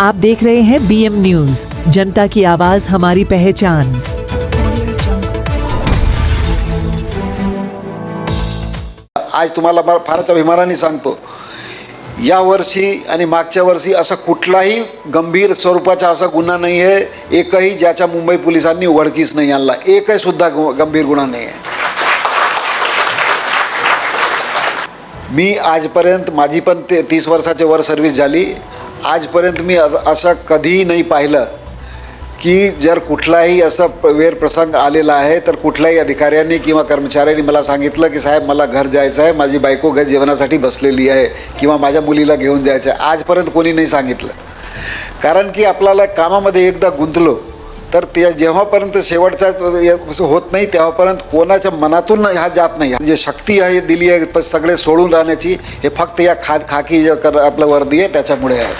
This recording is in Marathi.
आप देख रहे हैं BM न्यूज, जनता की आवाज हमारी पहचान। आज तुम्हाला फारच अभिमानाने सांगतो, या वर्षी आणि मागच्या वर्षी असा कुठलाही गंभीर स्वरूपाचा असा गुन्हा नाही आहे, एकही ज्याच्या मुंबई पोलिसांनी उघडकीस नाही आणला, एकही सुद्धा गंभीर गुन्हा नाही आहे। मी आजपर्यंत, माझी पण 30 वर्षाचे वर सर्व्हिस झाली, आजपर्यंत मी असं कधीही नाही पाहिलं की जर कुठलाही असा प्रसंग आलेला आहे तर कुठल्याही अधिकाऱ्यांनी किंवा कर्मचाऱ्यांनी मला सांगितलं की साहेब मला घर जायचं आहे, माझी बायको घर जेवणासाठी बसलेली आहे किंवा माझ्या मुलीला घेऊन जायचं आहे, आजपर्यंत कोणी नाही सांगितलं। कारण की आपल्याला कामामध्ये एकदा गुंतलो तर ते जेव्हापर्यंत शेवटचा होत नाही तेव्हापर्यंत कोणाच्या मनातून हा जात नाही। जे शक्ती आहे दिली आहे सगळे सोडून राहण्याची, हे फक्त या खाकी आपलं वर्दी आहे त्याच्यामुळे आहे।